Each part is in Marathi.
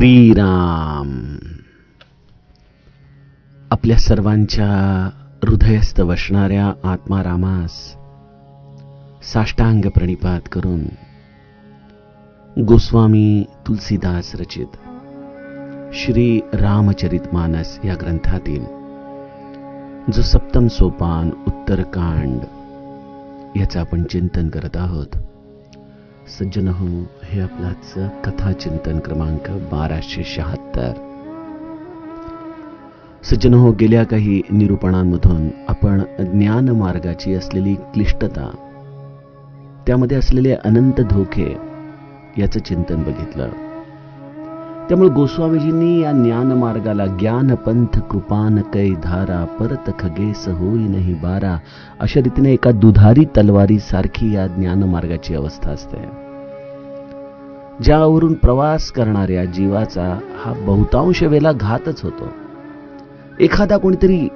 श्रीराम. आपल्या सर्वांच्या हृदयस्थ वसणाऱ्या आत्मारामास साष्टांग प्रणिपात करून गोस्वामी तुलसीदास रचित श्री रामचरितमानस या ग्रंथातील जो सप्तम सोपान उत्तरकांड याचं आपण चिंतन करत आहोत. सज्जन हो, हे आपलाच कथा चिंतन क्रमांक 1276. सज्जन हो, गेल्या काही निरूपणांमधून आपण ज्ञान मार्गाची असलेली क्लिष्टता, त्यामध्ये असलेले अनंत धोके याचं चिंतन बघितलं. त्यामुळे गोस्वामीजींनी या ज्ञान मार्गाला ज्ञान पंथ कृपान कै धारा परत खगेस होई नाही बारा अशा रीतीने एका दुधारी तलवारी सारखी या ज्ञान मार्गाची अवस्था असते, ज्यावरून प्रवास करणाऱ्या जीवाचा हा बहुतांश वेळेला घातच होतो. एखादा कोणीतरी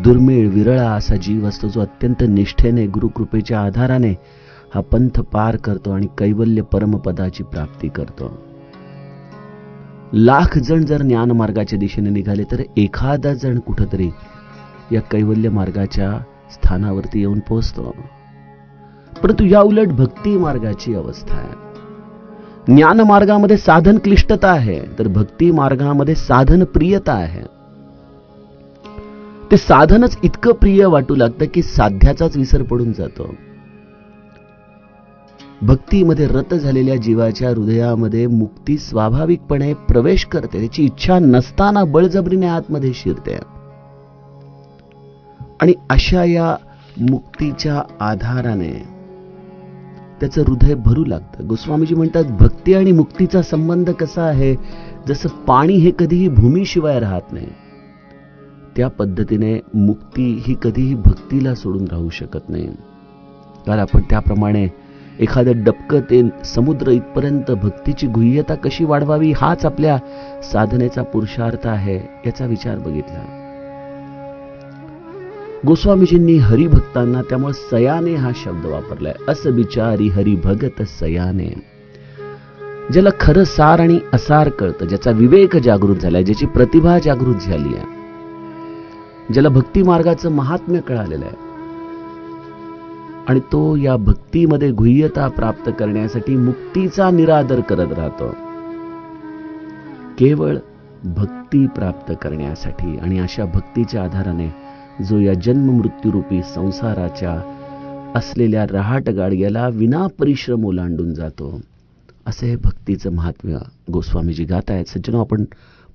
दुर्मिळ विरळा असा जीव असतो जो अत्यंत निष्ठेने गुरुकृपेच्या आधाराने हा पंथ पार करतो आणि कैवल्य परमपदाची प्राप्ती करतो. लाख जण जर ज्ञान मार्गाच्या दिशेने निघाले तर एखादा जण कुठेतरी या कैवल्य मार्गाच्या स्थानावरती येऊन पोहोचतो. परंतु या उलट भक्ती मार्गाची अवस्था आहे. ज्ञान मार्गामध्ये साधन क्लिष्टता आहे, तर भक्ती मार्गामध्ये साधन प्रियता आहे. ते साधनच इतकं प्रिय वाटू लागतं की साध्याचाच विसर पडून जातो. भक्तीमध्ये रत झालेल्या जीवाच्या हृदयामध्ये मुक्ती स्वाभाविकपणे प्रवेश करते. त्याची इच्छा नसताना बळजबरीने आतमध्ये शिरते आणि अशा या मुक्तीच्या आधाराने त्याचं हृदय भरू लागतं. गोस्वामीजी म्हणतात, भक्ती आणि मुक्तीचा संबंध कसा आहे, जसं पाणी हे कधीही भूमीशिवाय राहत नाही, त्या पद्धतीने मुक्ती ही कधीही भक्तीला सोडून राहू शकत नाही. कारण आपण त्याप्रमाणे एखादं डबकं ते समुद्र इथपर्यंत भक्तीची गुह्यता कशी वाढवावी हाच आपल्या साधनेचा पुरुषार्थ आहे, याचा विचार बघितला. गोस्वामीजींनी हरिभक्तांना त्यामुळे सयाने हा शब्द वापरलाय. अस बिचारी हरिभगत सयाने. ज्याला खरं सार आणि असार कळतं, ज्याचा विवेक जागृत झालाय, ज्याची प्रतिभा जागृत झाली आहे, ज्याला भक्ती मार्गाचं महात्म्य कळालेलं आहे आणि तो या भक्तीमध्ये गुह्यता प्राप्त करण्यासाठी मुक्तीचा निरादर करत राहतो, केवळ भक्ती प्राप्त करण्यासाठी. आणि अशा भक्तीच्या आधाराने जो या जन्म मृत्यूरूपी संसाराच्या असलेल्या रहाट गाडग्याला विना परिश्रम ओलांडून जातो, असे हे भक्तीचं महात्म्य गोस्वामीजी गात आहेत. सज्जनो, आपण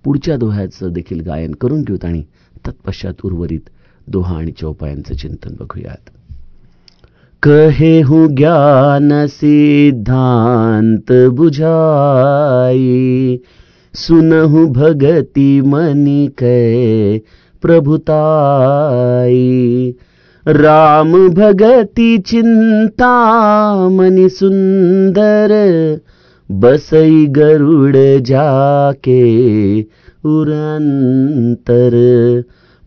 पुढच्या दोह्याचं देखील गायन करून घेऊत आणि तत्पश्चात उर्वरित दोहा आणि चौपायांचं चिंतन बघूयात. कहे हूँ ज्ञान सिद्धांत बुझाई, सुनहु भगति मनि कै प्रभुताई. राम भगति चिंता मनि सुंदर, बसई गरुड़ जाके उरंतर.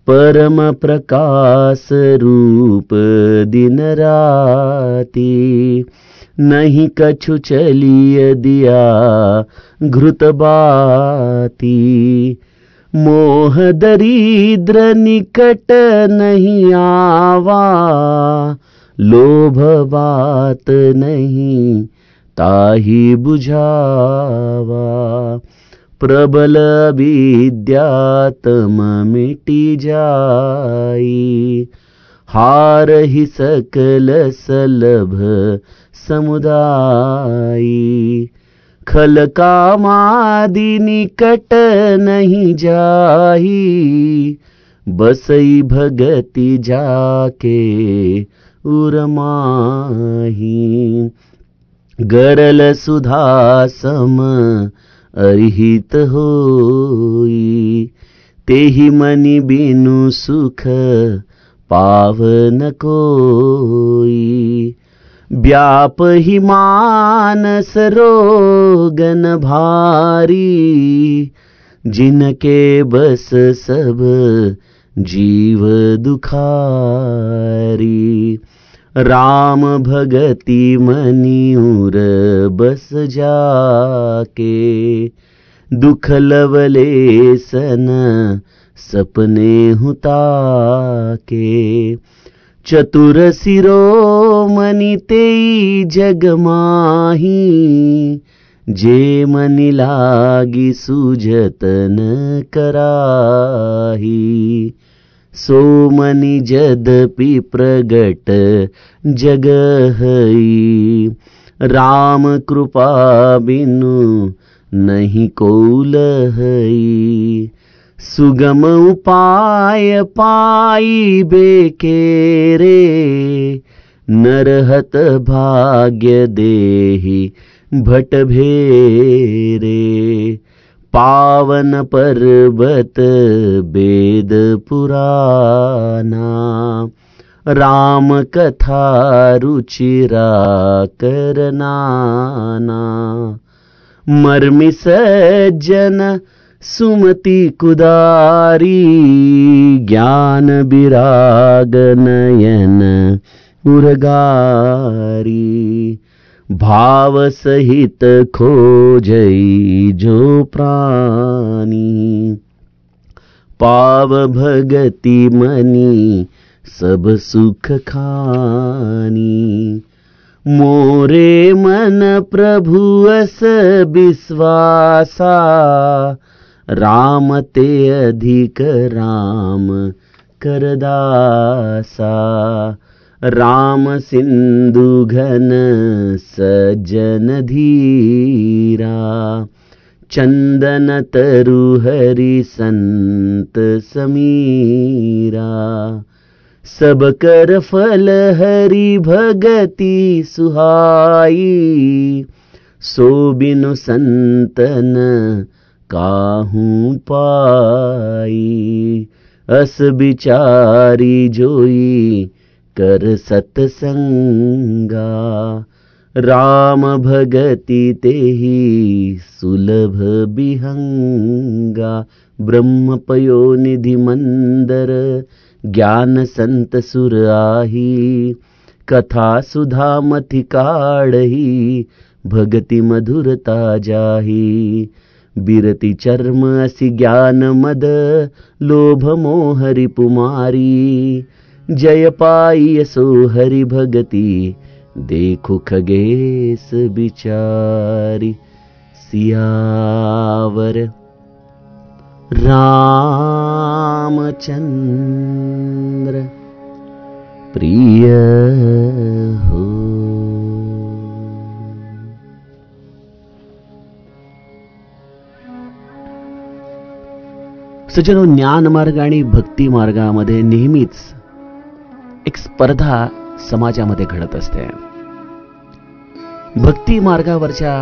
परम प्रकाश रूप दिन राती, नहीं कछु चलिय दिया घृत बाती. मोह दरिद्र निकट नहीं आवा, लोभ बात नहीं ताही बुझावा. प्रबल विद्यातम मिटी जाई, हार ही सकल सलभ समुदाई. खल कामादि निकट नहीं जाही, बसई भगति जाके उरमाही. गरल सुधा सम अरहित होई, तेहि मनि बिनु सुख पावन कोई. व्याप ही मानस रोगन भारी, जिनके बस सब जीव दुखारी. राम भगति मनिउर बस जाके, दुख लवले सन सपने हुता के। चतुर शिरोमणि तेई जग माही, जे मनि लागी सूझत न कराही। सो मनि जदपि प्रगट जग हई, राम कृपा बिनु नहीं कोल हई। सुगम उपाय पाई बेके रे, नरहत भाग्य देहि भट भेरे। पावन पर्वत वेद पुराना, राम कथा रुचिरा करनाना। मर्मि सज्जन सुमति कुदारी, ज्ञान विराग नयन उर्गारी। भाव सहित खोजई जो प्राणी, पाव भगति मनि सब सुख खानी। मोरे मन प्रभु अस विश्वासा, राम ते अधिक राम करदासा। राम सिंधु घन सज्जन धीरा, चंदन तरु हरि संत समीरा। सब कर फल हरि भगति सुहाई, सो बिनु संतन काहू पाई। अस विचारी जोई कर सतसंगा, राम भगति तेहि सुलभ बिहंगा। ब्रह्म पयोनिधि मंदर, ज्ञान संत सुर आही। कथा सुधा मथि काढ़ही, भगति मधुरता जाही। बिरति चर्म असि ज्ञान मद, लोभ मोह रिपुमारी। जय पाई सो हरि भगति, देखो खगेश बिचारी। सियावर रामचंद्र प्रिय हो। सज्जनो, ज्ञान मार्ग आणि भक्ती मार्गामध्ये नेहमीच एक स्पर्धा समाजामध्ये घडत असते. भक्ती मार्गावरच्या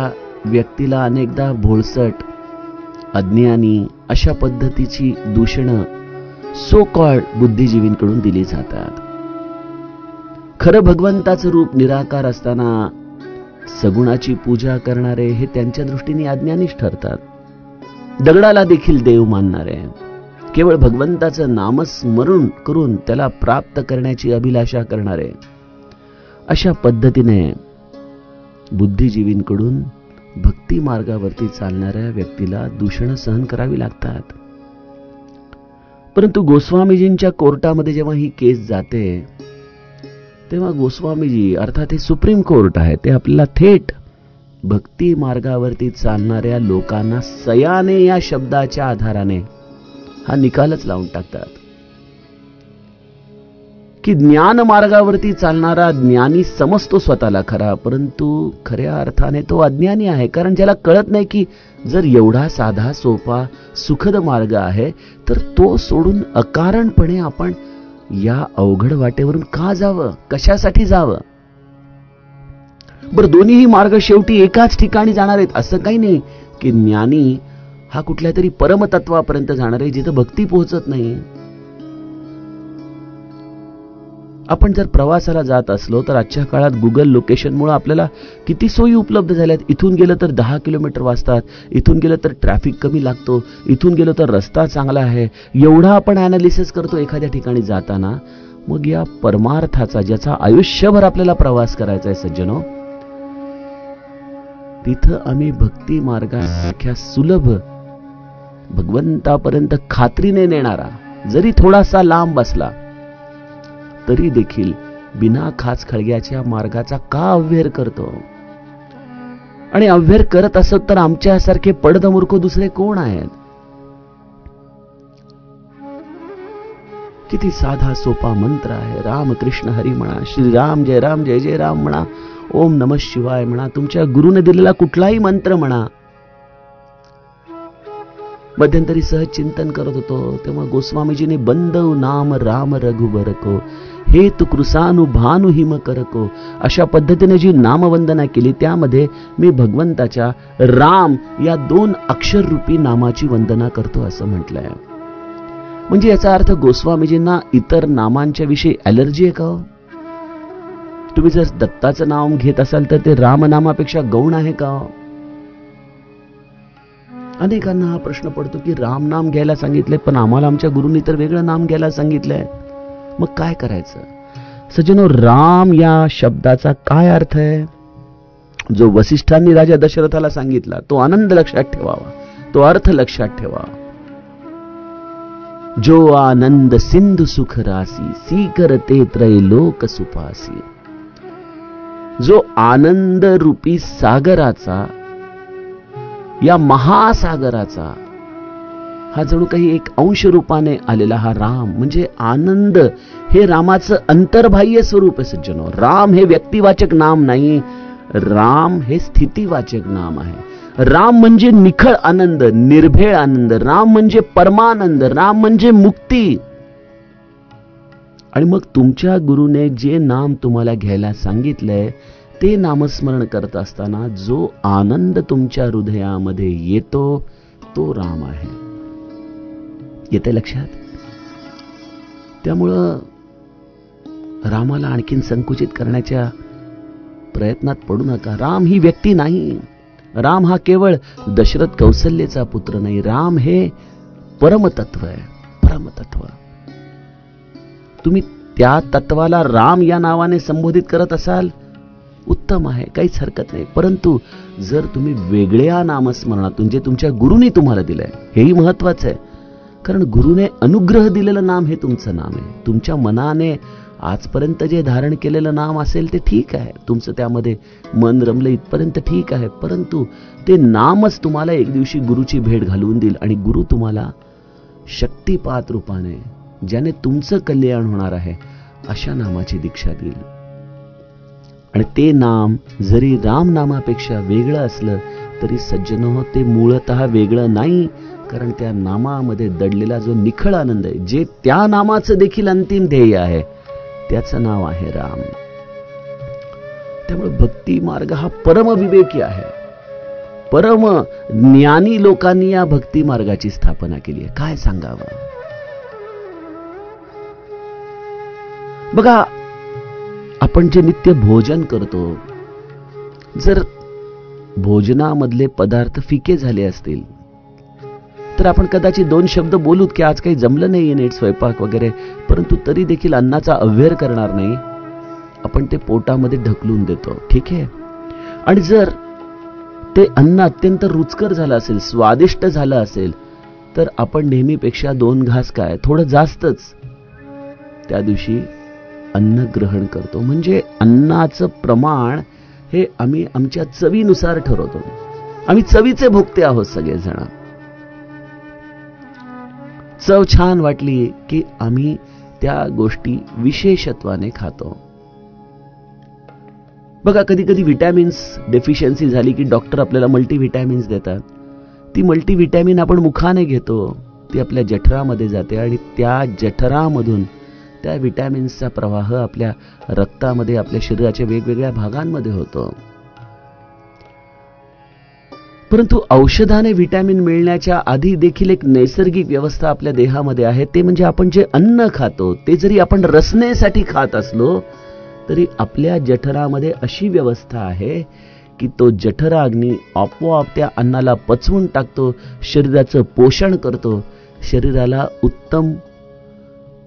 व्यक्तीला अनेकदा भोळसट, अज्ञानी अशा पद्धतीची दूषणं सो कॉल्ड बुद्धिजीवींकडून दिली जातात. खरं भगवंताचं रूप निराकार असताना सगुणाची पूजा करणारे हे त्यांच्या दृष्टीने अज्ञानीच ठरतात. दगडाला देखील देव मानणारे, केवळ भगवंताचं नामस्मरण करून त्याला प्राप्त करण्याची अभिलाषा करणारे, अशा पद्धतीने बुद्धिजीवींकडून भक्ती मार्गावरती चालणाऱ्या व्यक्तीला दूषण सहन करावी लागतात. परंतु गोस्वामीजींच्या कोर्टामध्ये जेव्हा ही केस जाते, तेव्हा गोस्वामीजी अर्थात हे सुप्रीम कोर्ट आहे, ते आपल्याला थेट भक्ती मार्गावरती चालणाऱ्या लोकांना सयाने या शब्दाच्या आधाराने हा निकालच लावून टाकतात की ज्ञान मार्गावरती चालणारा ज्ञानी समजतो स्वतःला खरा, परंतु खऱ्या अर्थाने तो अज्ञानी आहे. कारण ज्याला कळत नाही की जर एवढा साधा सोपा सुखद मार्ग आहे तर तो सोडून अकारणपणे आपण या अवघड वाटेवरून का जावं, कशासाठी जावं. बरं, दोन्हीही मार्ग शेवटी एकाच ठिकाणी जाणार आहेत असं काही नाही की ज्ञानी हा कुठल्या तरी परमतत्वापर्यंत जाणार आहे जिथं भक्ती पोहोचत नाही. आपण जर प्रवासाला जात असलो तर आजच्या काळात गुगल लोकेशनमुळे आपल्याला किती सोयी उपलब्ध झाल्यात. इथून गेलं तर 10 किलोमीटर वाजतात, इथून गेलं तर ट्रॅफिक कमी लागतो, इथून गेलो तर रस्ता चांगला आहे, एवढा आपण ॲनालिसिस करतो एखाद्या ठिकाणी जाताना. मग या परमार्थाचा, ज्याचा आयुष्यभर आपल्याला प्रवास करायचा आहे सज्जनो, तिथं आम्ही भक्ती मार्गासारख्या सुलभ, भगवंतापर्यंत खात्रीने नेणारा, जरी थोडासा लांब असला तरी देखील बिना खाच खळग्याच्या मार्गाचा का अव्हेर करतो? आणि अव्हेर करत असत तर आमच्यासारखे पडदमूर्ख दुसरे कोण आहेत? किती साधा सोपा मंत्र आहे. राम कृष्ण हरी म्हणा, श्रीराम जय राम जय जय राम म्हणा, ओम नमः शिवाय म्हणा, तुमच्या गुरुने दिलेला कुठलाही मंत्र म्हणा. मध्यंतरी सहज चिंतन करत होतो तेव्हा गोस्वामीजीने बंदव नाम राम रघुबर को, हे तू कृसानु भानु हिम करको, अशा पद्धतीने जी नामवंदना केली त्यामध्ये मी भगवंताच्या राम या 2 अक्षर रूपी नामाची वंदना करतो असं म्हटलंय. म्हणजे याचा अर्थ गोस्वामीजींना इतर नामांच्या विषयी ॲलर्जी आहे का? तुम्ही जर दत्ताचं नाव घेत असाल तर ते रामनामापेक्षा गौण आहे का? अनेकांना हा प्रश्न पडतो की राम नाम घ्यायला सांगितले पण आम्हाला आमच्या गुरूंनी तर वेगळं नाम घ्यायला सांगितलंय, मग काय करायचं? सज्जनो, राम या शब्दाचा काय अर्थ आहे? जो वसिष्ठांनी राजा दशरथाला सांगितला तो आनंद लक्षात ठेवावा, तो अर्थ लक्षात ठेवा. जो आनंद सिंधु सुख रासी, सी करते त्रैलोक सुपासी. जो आनंद रूपी सागराचा, या महासागराचा हा जणू काही एक अंश रूपाने आलेला हा राम, म्हणजे आनंद हे रामाचं अंतर्बाह्य स्वरूप आहे सज्जनो. राम हे व्यक्तिवाचक नाम नाही, राम हे स्थितीवाचक नाम आहे. राम म्हणजे निखळ आनंद, निर्भेळ आनंद. राम म्हणजे परमानंद, राम म्हणजे मुक्ती. आणि मग तुमच्या गुरुने जे नाम तुम्हाला घ्यायला सांगितलंय ते नामस्मरण करत असताना जो आनंद तुमच्या हृदयामध्ये येतो तो राम आहे. येते लक्षात? त्यामुळं रामाला आणखीन संकुचित करण्याच्या प्रयत्नात पडू नका. राम ही व्यक्ती नाही, राम हा केवळ दशरथ कौसल्यचा पुत्र नाही, राम हे परमतत्व आहे. परमतत्व. तुम्ही त्या तत्वाला राम या नावाने संबोधित करत असाल उत्तम आहे, काहीच हरकत नाही. परंतु जर तुम्ही वेगळ्या नामस्मरणातून जे तुमच्या गुरुने तुम्हाला दिलंय, हेही महत्वाचं आहे. कारण गुरुने अनुग्रह दिलेलं नाम हे तुमचं नाम आहे. तुमच्या मनाने आजपर्यंत जे धारण केलेलं नाम असेल ते ठीक आहे, तुमचं त्यामध्ये मन रमलं इथपर्यंत ठीक आहे. परंतु ते नामच तुम्हाला एक दिवशी गुरुची भेट घालवून देईल आणि गुरु तुम्हाला शक्तिपात रूपाने, ज्याने तुमचं कल्याण होणार आहे, अशा नामाची दीक्षा देईल. आणि ते नाम जरी राम नामापेक्षा वेगळं असलं तरी सज्जनो ते मूळतः वेगळं नाही. कारण त्या नामामध्ये दडलेला जो निखळ आनंद आहे, जे त्या नामाचं देखील अंतिम ध्येय आहे, त्याचं नाव आहे राम. त्यामुळे भक्ती मार्ग हा परमविवेकी आहे. परम ज्ञानी लोकांनी या भक्ती मार्गाची स्थापना केली आहे. काय सांगावं? बघा, आपण जे नित्य भोजन करतो, जर भोजनामधले पदार्थ फिके झाले असतील तर आपण कदाचित 2 शब्द बोलूत की आज काही जमलं नाही नीट स्वयंपाक वगैरे, परंतु तरी देखील अन्नाचा अव्हेर करणार नाही. आपण ते पोटामध्ये ढकलून देतो, ठीक आहे. आणि जर ते अन्न अत्यंत रुचकर झालं असेल, स्वादिष्ट झालं असेल, तर आपण नेहमीपेक्षा 2 घास काय, थोडं जास्तच त्या दिवशी अन्न ग्रहण करतो. म्हणजे अन्नाचं प्रमाण हे आम्ही आमच्या चवीनुसार ठरवतो. आम्ही चवीचे भोगते आहोत सगळेजण. चव छान वाटली की आम्ही त्या गोष्टी विशेषत्वाने खातो. बघा, कधी कधी विटॅमिन्स डेफिशियन्सी झाली की डॉक्टर आपल्याला मल्टीव्हिटॅमिन्स देतात. ती मल्टीव्हिटॅमिन आपण मुखाने घेतो, ती आपल्या जठरामध्ये जाते आणि त्या जठरामधून त्या विटॅमिन्सचा प्रवाह आपल्या रक्तामध्ये, आपल्या शरीराच्या वेगवेगळ्या भागांमध्ये होतो. परंतु औषधाने विटॅमिन मिळण्याच्या आधी देखील एक नैसर्गिक व्यवस्था आपल्या देहामध्ये आहे. ते म्हणजे आपण जे अन्न खातो ते जरी आपण रसनेसाठी खात असलो तरी आपल्या जठरामध्ये अशी व्यवस्था आहे की तो जठराग्नी आपोआप त्या अन्नाला पचवून टाकतो, शरीराचं पोषण करतो, शरीराला उत्तम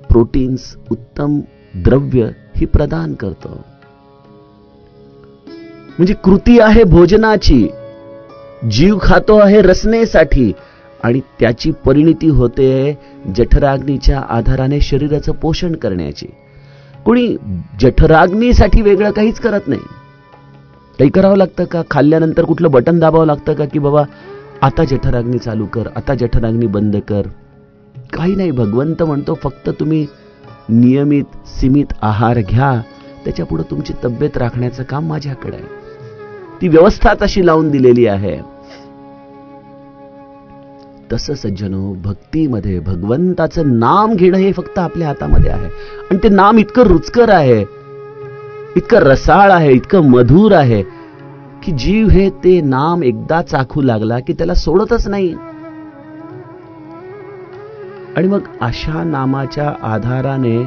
प्रोटीन्स, उत्तम द्रव्य ही प्रदान करतो. म्हणजे कृती आहे भोजनाची, जीव खातो आहे रसनेसाठी, आणि त्याची परिणिती होते जठराग्नीच्या आधाराने शरीराचं पोषण करण्याची. कोणी जठराग्नीसाठी वेगळं काहीच करत नाही. काही करावं लागतं का? खाल्ल्यानंतर कुठलं बटन दाबावं लागतं का की बाबा आता जठराग्नी चालू कर, आता जठराग्नी बंद कर? काही नाही. भगवंत म्हणतो फक्त तुम्ही नियमित सीमित आहार घ्या, त्याच्या पुढे तुमची तब्येत राखण्याचं काम माझ्याकडे आहे. ती व्यवस्थाच अशी लावून दिलेली आहे. तसं सज्जनो, भक्तीमध्ये भगवंताचं नाम घेणं हे फक्त आपल्या हातामध्ये आहे. आणि ते नाम इतकं रुचकर आहे, इतकं रसाळ आहे, इतकं मधुर आहे की जीव हे ते नाम एकदा चाखू लागला की त्याला सोडतच नाही. आणि मग अशा नामाच्या आधाराने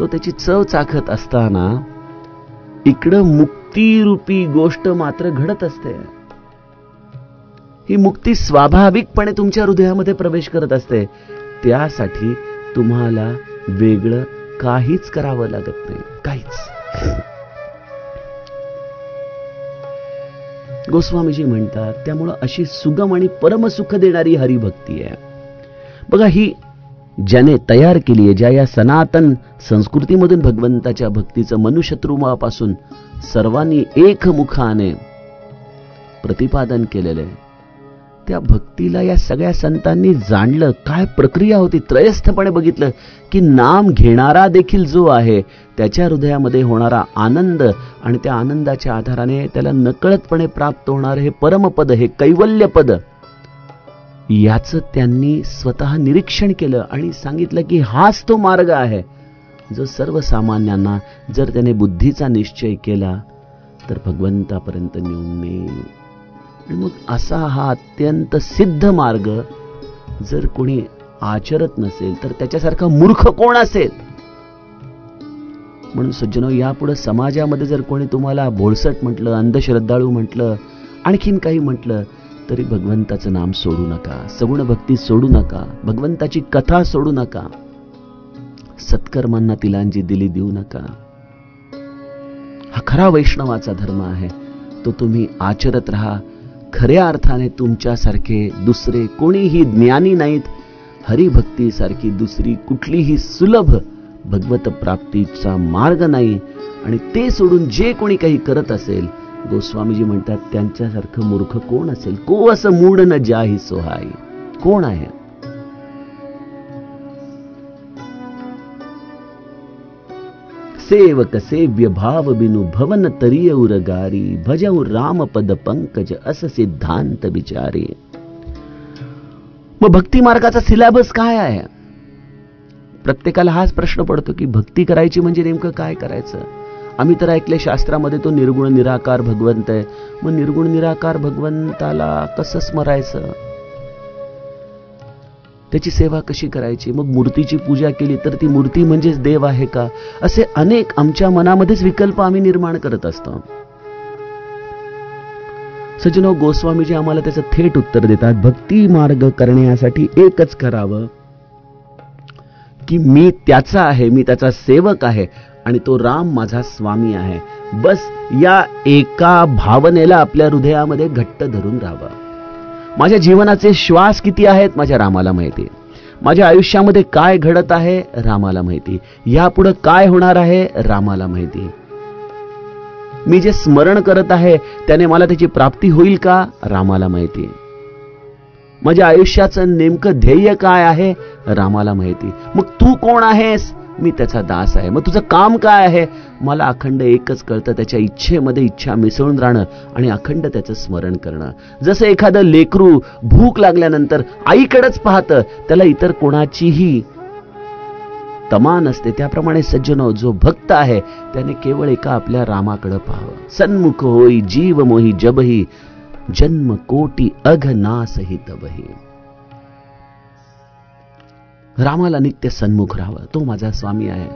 तो त्याची चव चाखत असताना इकडं मुक्तीरूपी गोष्ट मात्र घडत असते. ही मुक्ती स्वाभाविकपणे तुमच्या हृदयामध्ये प्रवेश करत असते. त्यासाठी तुम्हाला वेगळं काहीच करावं लागत नाही, काहीच. गोस्वामीजी म्हणतात त्यामुळं अशी सुगम आणि परमसुख देणारी हरिभक्ती आहे बघा, ही ज्याने तयार केली आहे, ज्या या सनातन संस्कृतीमधून भगवंताच्या भक्तीचं मनुष्यत्रुमापासून सर्वांनी एकमुखाने प्रतिपादन केलेलं आहे. त्या भक्तीला या सगळ्या संतांनी जाणलं. काय प्रक्रिया होती, त्रयस्थपणे बघितलं की नाम घेणारा देखील जो आहे त्याच्या हृदयामध्ये होणारा आनंद आणि त्या आनंदाच्या आधाराने त्याला नकळतपणे प्राप्त होणार हे परमपद, हे कैवल्यपद, याचं त्यांनी स्वतः निरीक्षण केलं आणि सांगितलं की हाच तो मार्ग आहे जो सर्वसामान्यांना जर त्याने बुद्धीचा निश्चय केला तर भगवंतापर्यंत नेऊन नेईल. मग असा हा अत्यंत सिद्ध मार्ग जर कोणी आचरत नसेल तर त्याच्यासारखा मूर्ख कोण असेल. म्हणून सज्जनो, यापुढे समाजामध्ये जर कोणी तुम्हाला भोळसट म्हटलं, अंधश्रद्धाळू म्हटलं, आणखीन काही म्हटलं तरी भगवंताचं नाम सोडू नका, सगुण भक्ती सोडू नका, भगवंताची कथा सोडू नका, सत्कर्मांना तिलांजी दिली देऊ नका. हा खरा वैष्णवाचा धर्म आहे, तो तुम्ही आचरत राहा. खऱ्या अर्थाने तुमच्यासारखे दुसरे कोणीही ज्ञानी नाहीत. हरिभक्तीसारखी दुसरी कुठलीही सुलभ भगवत प्राप्तीचा मार्ग नाही. आणि ते सोडून जे कोणी काही करत असेल, गोस्वामीजी म्हणतात त्यांच्यासारखं मूर्ख कोण असेल. को असं मूढ न जाही सोहाई, कोण आहे? सेवक सेव्य भाव बिनु भवन तरिय उरगारी, भजऊ राम पद पंकज अस सिद्धांत विचारी. मग भक्ती मार्गाचा सिलेबस काय आहे? प्रत्येकाला हाच प्रश्न पडतो की भक्ती करायची म्हणजे नेमकं काय करायचं. आम्ही तर ऐकले शास्त्रामध्ये तो निर्गुण निराकार भगवंत आहे. मग निर्गुण निराकार भगवंताला कसं स्मरायचं, त्याची सेवा कशी करायची, मग मूर्तीची पूजा केली तर ती मूर्ती म्हणजेच देव आहे का? असे अनेक आमच्या मनामध्येच विकल्प आम्ही निर्माण करत असतो. सज्जनो, गोस्वामीजी आम्हाला त्याचं थेट उत्तर देतात. भक्ती मार्ग करण्यासाठी एकच करावं की मी त्याचा आहे, मी त्याचा सेवक आहे आणि तो राम माझा स्वामी आहे. बस या एका भावनेला आपल्या हृदयामध्ये घट्ट धरून राहावं. माझ्या जीवनाचे श्वास किती आहेत माझ्या रामाला माहिती, माझ्या आयुष्यामध्ये काय घडत आहे रामाला माहिती, यापुढे काय होणार आहे रामाला माहिती. मी जे स्मरण करत आहे त्याने मला त्याची प्राप्ती होईल का रामाला माहिती. माझ्या आयुष्याचं नेमकं ध्येय काय आहे रामाला माहिती. मग तू कोण आहेस? मी त्याचा दास आहे. मग तुझं काम काय आहे? मला अखंड एकच कळतं, त्याच्या इच्छेमध्ये इच्छा मिसळून राहणं आणि अखंड त्याचं स्मरण करणं. जसं एखादं लेकरू भूक लागल्यानंतर आईकडेच पाहतं, त्याला इतर कोणाचीही तमा नसते, त्याप्रमाणे सज्जनो, जो भक्त आहे त्याने केवळ एका आपल्या रामाकडे पाहावं. सन्मुख होई जीव मोही जबही, जन्म कोटी अघनासही तबही. रामाला नित्य सन्मुख राहावं. तो माझा स्वामी आहे,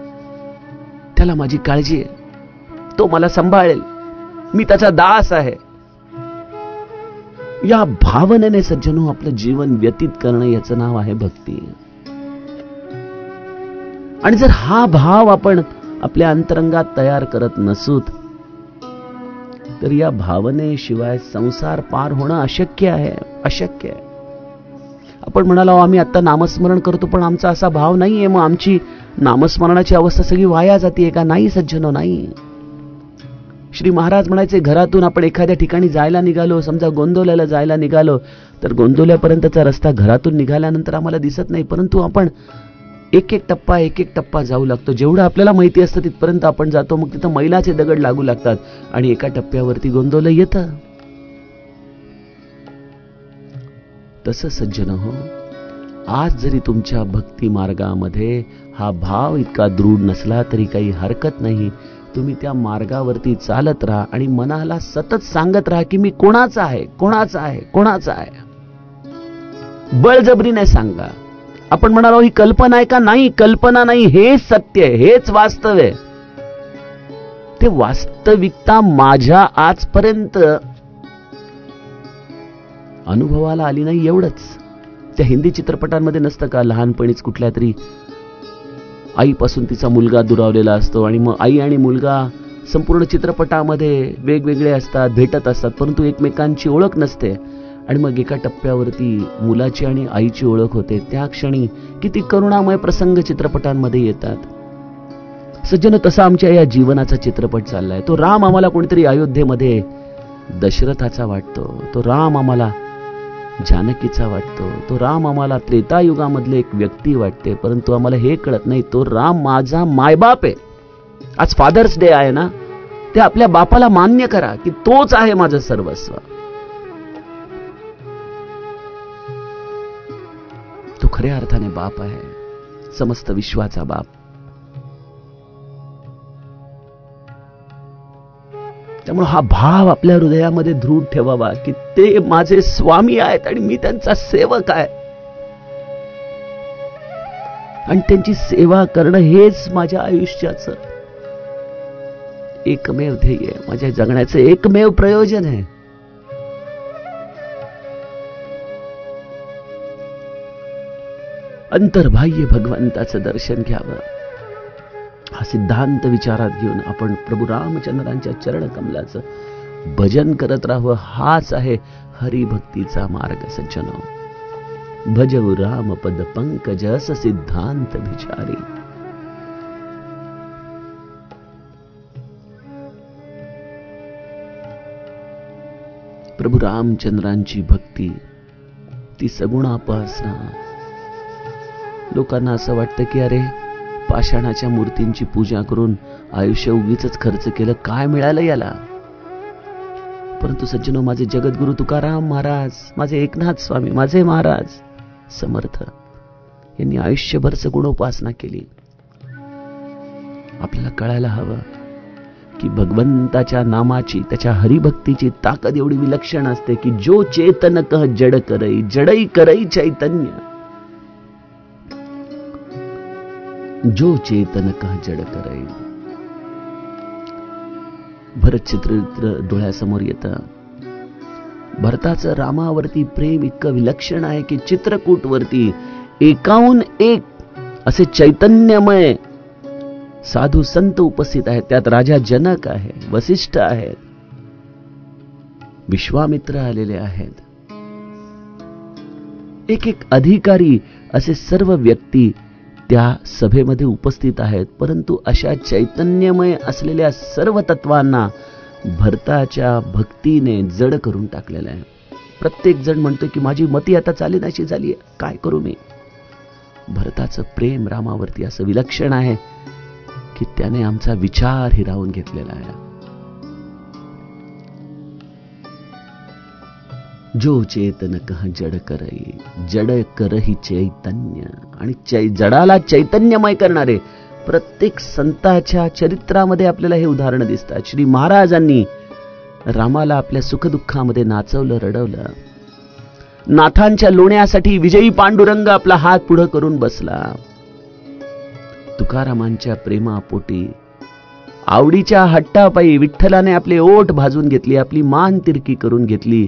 त्याला माझी काळजी आहे, तो मला सांभाळेल, मी त्याचा दास आहे. या भावनेने सज्जनो आपलं जीवन व्यतीत करणं, याचं नाव आहे भक्ती. आणि जर हा भाव आपण आपल्या अंतरंगात तयार करत नसूत तर या भावनेशिवाय संसार पार होणं अशक्य आहे, अशक्य आहे. आपण म्हणालो आम्ही आता नामस्मरण करतो, पण आमचा असा भाव नाहीये, मग आमची नामस्मरणाची अवस्था सगळी वाया जाते का? नाही सज्जनो, नाही. श्री महाराज म्हणायचे, घरातून आपण एखाद्या ठिकाणी जायला निघालो, समजा गोंदवल्याला जायला निघालो, तर गोंदवल्यापर्यंतचा रस्ता घरातून निघाल्यानंतर आम्हाला दिसत नाही, परंतु आपण एक एक टप्पा जाऊ लागतो. जेवढं आपल्याला माहिती असतं तिथपर्यंत आपण जातो. मग तिथं मैलाचे दगड लागू लागतात आणि एका टप्प्यावरती गोंदवलं येतं. तसं सज्जन हो, आज जरी तुमच्या भक्ती मार्गामध्ये हा भाव इतका दृढ नसला तरी काही हरकत नाही. तुम्ही त्या मार्गावरती चालत राहा आणि मनाला सतत सांगत राहा की मी कोणाचा आहे, कोणाचा आहे, कोणाचा आहे. बळजबरीने सांगा. आपण म्हणालो ही कल्पना आहे का? नाही, कल्पना नाही, हेच सत्य आहे, हेच वास्तव आहे. ते वास्तविकता माझ्या आजपर्यंत अनुभवाला आली नाही, एवढंच. त्या हिंदी चित्रपटांमध्ये नसतं का, लहानपणीच कुठल्या तरी आईपासून तिचा मुलगा दुरावलेला असतो आणि मग आई आणि मुलगा संपूर्ण चित्रपटामध्ये वेगवेगळे असतात, भेटत असतात, परंतु एकमेकांची ओळख नसते. आणि मग एका टप्प्यावरती मुलाची आणि आईची ओळख होते. त्या क्षणी किती करुणामय प्रसंग चित्रपटांमध्ये येतात. सज्जन, तसा आमच्या या जीवनाचा चित्रपट चाललाय. तो राम आम्हाला कोणीतरी अयोध्येमध्ये दशरथाचा वाटतो, तो राम आम्हाला जानकीचा वाटतो, तो राम आम्हाला त्रेतायुगामधले एक व्यक्ती वाटते, परंतु आम्हाला हे कळत नाही तो राम माझा मायबाप आहे. आज फादर्स डे आहे ना, ते आपल्या बापाला मान्य करा की तोच आहे माझं सर्वस्व. तो खऱ्या अर्थाने बाप आहे, समस्त विश्वाचा बाप. त्यामुळे हा भाव आपल्या हृदयामध्ये दृढ ठेवावा की ते माझे स्वामी आहेत आणि मी त्यांचा सेवक आहे आणि त्यांची सेवा करणं हेच माझ्या आयुष्याचं एकमेव ध्येय आहे, माझ्या जगण्याचं एकमेव प्रयोजन आहे. अंतर्बाह्य भगवंताचं दर्शन घ्यावं, हा सिद्धांत विचारात घेऊन आपण प्रभू रामचंद्रांच्या चरण कमलाचं भजन करत राहावं. हाच आहे हरिभक्तीचा मार्ग. सज्जनो, भजऊ राम पद पंकज अस सिद्धांत विचारी. प्रभू रामचंद्रांची भक्ती ती सगुणापासना. लोकांना असं वाटतं की अरे पाषाणाच्या मूर्तींची पूजा करून आयुष्य उगीच खर्च केलं, काय मिळालं याला. परंतु सज्जनो, माझे जगद्गुरु तुकाराम महाराज, माझे एकनाथ स्वामी, माझे महाराज समर्थ यांनी आयुष्यभर सगुणोपासना केली. आपल्याला कळायला हवं की भगवंताच्या नामाची, त्याच्या हरिभक्तीची ताकद एवढी विलक्षण असते की जो चेतन कह जड करई, जडई करई चैतन्य. जो चेतन कह जड करई. भरत चित्र डोळ्यासमोर येतं. भरताचं रामावरती प्रेम इतकं विलक्षण आहे की चित्रकूटवरती एकाहून एक असे चैतन्यमय साधू संत उपस्थित आहेत. त्यात राजा जनक आहे, वसिष्ठ आहेत, विश्वामित्र आलेले आहेत, एक एक अधिकारी, असे सर्व व्यक्ती त्या सभेमध्ये उपस्थित आहेत. परंतु अशा चैतन्यमय असलेल्या सर्व तत्वांना भरताच्या भक्तीने जड करून टाकलेलं आहे. प्रत्येक जण म्हणतो की माझी मती आता चालीनाशी झाली, काय करू मी. भरताचं प्रेम रामावरती असं विलक्षण आहे की त्याने आमचा विचार हिरावून घेतलेला आहे. जो चेतन कह जड करई, जड करही चैतन्य. आणि जडाला चैतन्यमय करणारे प्रत्येक संताच्या चरित्रामध्ये आपल्याला हे उदाहरण दिसतात. श्री महाराजांनी रामाला आपल्या सुखदुःखामध्ये नाचवलं, रडवलं. नाथांच्या लोण्यासाठी विजयी पांडुरंग आपला हात पुढे करून बसला. तुकारामांच्या प्रेमापोटी, आवडीच्या हट्टापायी विठ्ठलाने आपले ओठ भाजून घेतली, आपली मान तिरकी करून घेतली.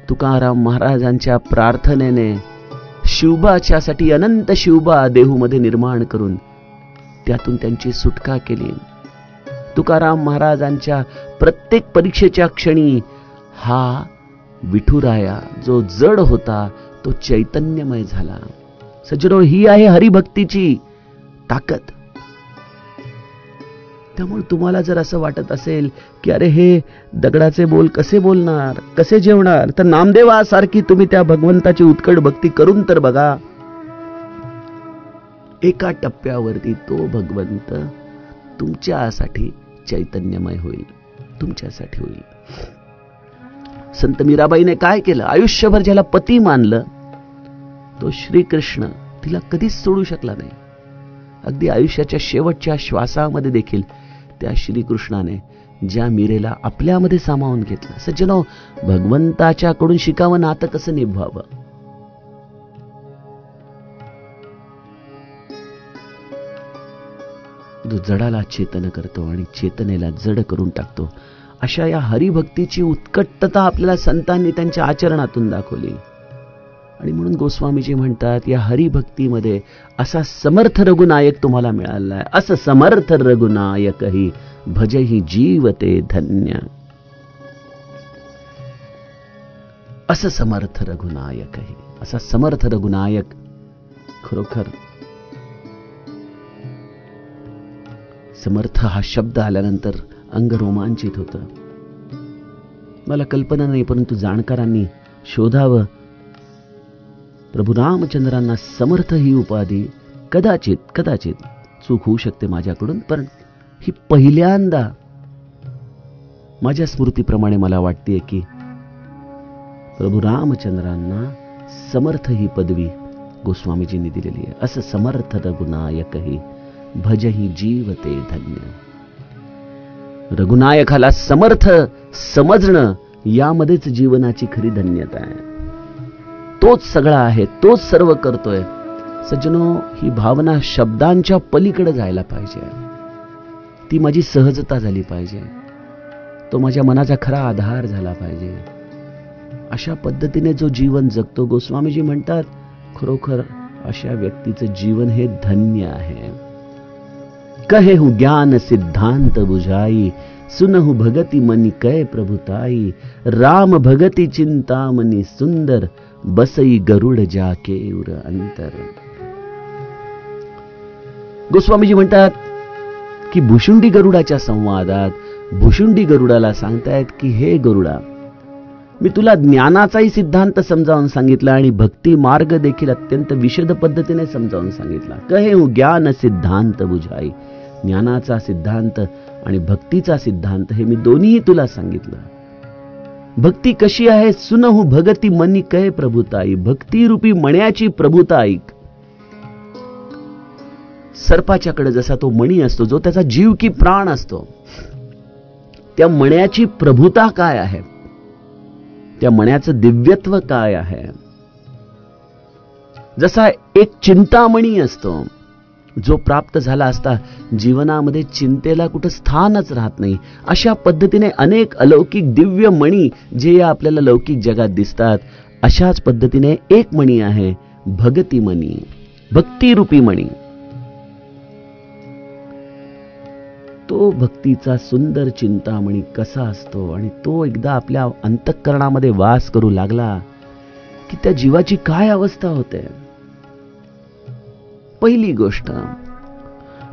तुकाराम महाराजांच्या प्रार्थनेने शिवबाच्यासाठी अनंत शिवबा देहूमध्ये निर्माण करून त्यातून त्यांची सुटका केली. तुकाराम महाराजांच्या प्रत्येक परीक्षेच्या क्षणी हा विठुराया जो जड होता तो चैतन्यमय झाला. सज्जनो, ही आहे हरिभक्तीची ताकद. त्यामुळे तुम्हाला जर असं वाटत असेल की अरे हे दगडाचे बोल कसे बोलणार, कसे जेवणार, तर नामदेवासारखी तुम्ही त्या भगवंताची उत्कट भक्ती करून तर बघा. एका टप्प्यावरती तो भगवंत तुमच्यासाठी चैतन्यमय होईल, तुमच्यासाठी होईल. संत मीराबाईने काय केलं? आयुष्यभर ज्याला पती मानलं तो श्रीकृष्ण तिला कधीच सोडू शकला नाही. अगदी आयुष्याच्या शेवटच्या श्वासामध्ये देखील त्या श्रीकृष्णाने ज्या मीरेला आपल्यामध्ये सामावून घेतलं. सज्जनो, भगवंताच्याकडून शिकावं नातं कसं निभावावं. जो जडाला चेतन करतो आणि चेतनेला जड करून टाकतो, अशा या हरिभक्तीची उत्कटता आपल्याला संतांनी त्यांच्या आचरणातून दाखवली. आणि म्हणून गोस्वामीजी म्हणतात, या हरिभक्तीमध्ये असा समर्थ रघुनायक तुम्हाला मिळाला आहे. असं समर्थ रघुनायकही भजही जीवते धन्य. असं समर्थ रघुनायकही, असा समर्थ रघुनायक. खरोखर समर्थ हा शब्द आल्यानंतर अंग रोमांचित होतं. मला कल्पना नाही, परंतु जाणकारांनी शोधावं. प्रभू रामचंद्रांना समर्थ ही उपाधी कदाचित चूक होऊ शकते माझ्याकडून, पण ही पहिल्यांदा माझ्या स्मृतीप्रमाणे मला वाटते की प्रभू रामचंद्रांना समर्थ ही पदवी गोस्वामीजींनी दिलेली आहे. असं समर्थ रघुनायकही भजही जीवते धन्य. रघुनायकाला समर्थ समजणं यामध्येच जीवनाची खरी धन्यता आहे. तोच सगळा आहे, तोच सर्व करतोय. सज्जनो, ही भावना शब्दांच्या पलीकडे जायला पाहिजे. ती माझी सहजता झाली पाहिजे, तो माझ्या मनाचा खरा आधार झाला पाहिजे. अशा पद्धतीने जो जीवन जगतो, गोस्वामीजी म्हणतात, खरोखर अशा व्यक्तीचं जीवन हे धन्य आहे. कहेहु ज्ञान सिद्धांत बुझाई, सुनहु भगति मनि कै प्रभुताई, राम भगति चिंता मनि सुंदर, बसई गरुड जाके उर अंतर. गोस्वामीजी म्हणतात की भुशुंडी गरुडाच्या संवादात भुशुंडी गरुडाला सांगतायत की हे गरुडा, मी तुला ज्ञानाचाही सिद्धांत समजावून सांगितला आणि भक्ती मार्ग देखील अत्यंत विशद पद्धतीने समजावून सांगितला. कहेहु ज्ञान सिद्धांत बुझाई, ज्ञानाचा सिद्धांत आणि भक्तीचा सिद्धांत हे मी दोन्ही तुला सांगितलं. भक्ती कशी आहे? सुनहु भगती मनी कै प्रभुताई, भक्ती रूपी मण्याची प्रभुता ऐक. सर्पाच्याकडे जसा तो मणी असतो, जो त्याचा जीव की प्राण असतो, त्या मण्याची प्रभुता काय आहे, त्या मण्याचं दिव्यत्व काय आहे. जसा एक चिंतामणी असतो, जो प्राप्त झाला असता जीवनामध्ये चिंतेला कुठं स्थानच राहत नाही. अशा पद्धतीने अनेक अलौकिक दिव्य मणी जे या आपल्याला लौकिक जगात दिसतात, अशाच पद्धतीने एक मणी आहे भगती मणी, भक्तिरूपी मणी. तो भक्तीचा सुंदर चिंतामणी कसा असतो आणि तो एकदा आपल्या अंतःकरणामध्ये वास करू लागला की त्या जीवाची काय अवस्था होते. पहिली गोष्ट,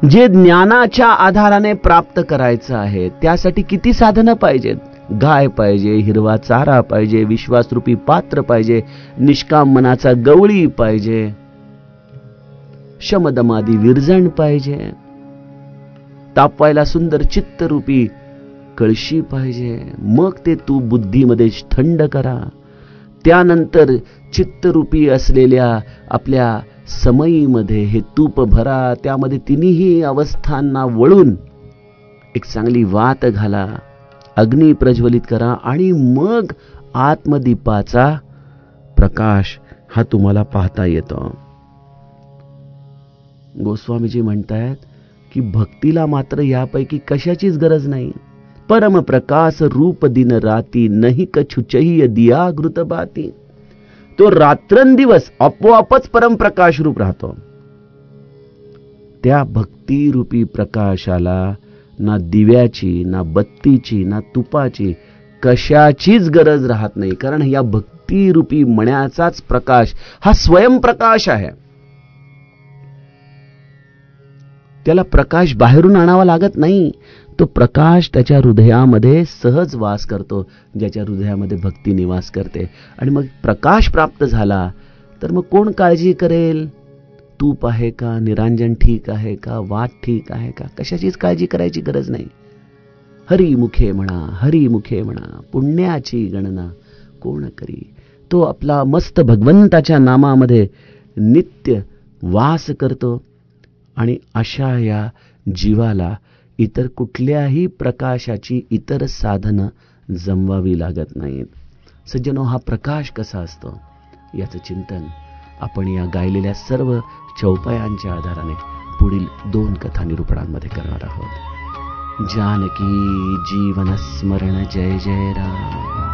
जे ज्ञानाच्या आधाराने प्राप्त करायचं आहे त्यासाठी किती साधनं पाहिजेत. गाय पाहिजे, हिरवा चारा पाहिजे, विश्वासरूपी पात्र पाहिजे, निष्काम मनाचा गवळी पाहिजे, शमदमादी विरजण पाहिजे, तापवायला सुंदर चित्तरूपी कळशी पाहिजे. मग ते तू बुद्धीमध्ये थंड करा. त्यानंतर चित्तरूपी असलेल्या आपल्या समयीमध्ये हे तूप भरा. त्यामध्ये तिन्ही अवस्थांना वळून एक चांगली वात घाला, अग्नी प्रज्वलित करा आणि मग आत्मदीपाचा प्रकाश हा तुम्हाला पाहता येतो. गोस्वामीजी म्हणतायत की भक्तीला मात्र यापैकी कशाचीच गरज नाही. परम प्रकाश रूप दिन राती, नहीं कछु चाहिए दिया घृत बाती. तो रात्रंदिवस आपोआपच परमप्रकाश रूप राहतो. त्या भक्तिरूपी प्रकाशाला ना दिव्याची, ना बत्तीची, ना तुपाची, कशाचीच गरज राहत नाही. कारण या भक्तिरूपी मण्याचाच प्रकाश हा स्वयंप्रकाश आहे. त्याला प्रकाश बाहेरून आणावा लागत नाही. तो प्रकाश त्याच्या हृदयामध्ये सहज वास करतो, ज्याच्या हृदयामध्ये भक्ती निवास करते. आणि मग प्रकाश प्राप्त झाला तर मग कोण काळजी करेल? तूप आहे का, निरांजन ठीक आहे का, वात ठीक आहे का, कशाचीच काळजी करायची गरज नाही. हरी मुखे म्हणा, हरी मुखे म्हणा, पुण्याची गणना कोण करी. तो आपला मस्त भगवंताच्या नामामध्ये नित्य वास करतो. आणि अशा या जीवाला इतर कुठल्याही प्रकाशाची इतर साधनं जमवावी लागत नाहीत. सज्जनो, हा प्रकाश कसा असतो याचं चिंतन आपण या गायलेल्या सर्व चौपायांच्या आधाराने पुढील 2 कथा निरूपणांमध्ये करणार आहोत. जानकी जीवन स्मरण जय जय राम.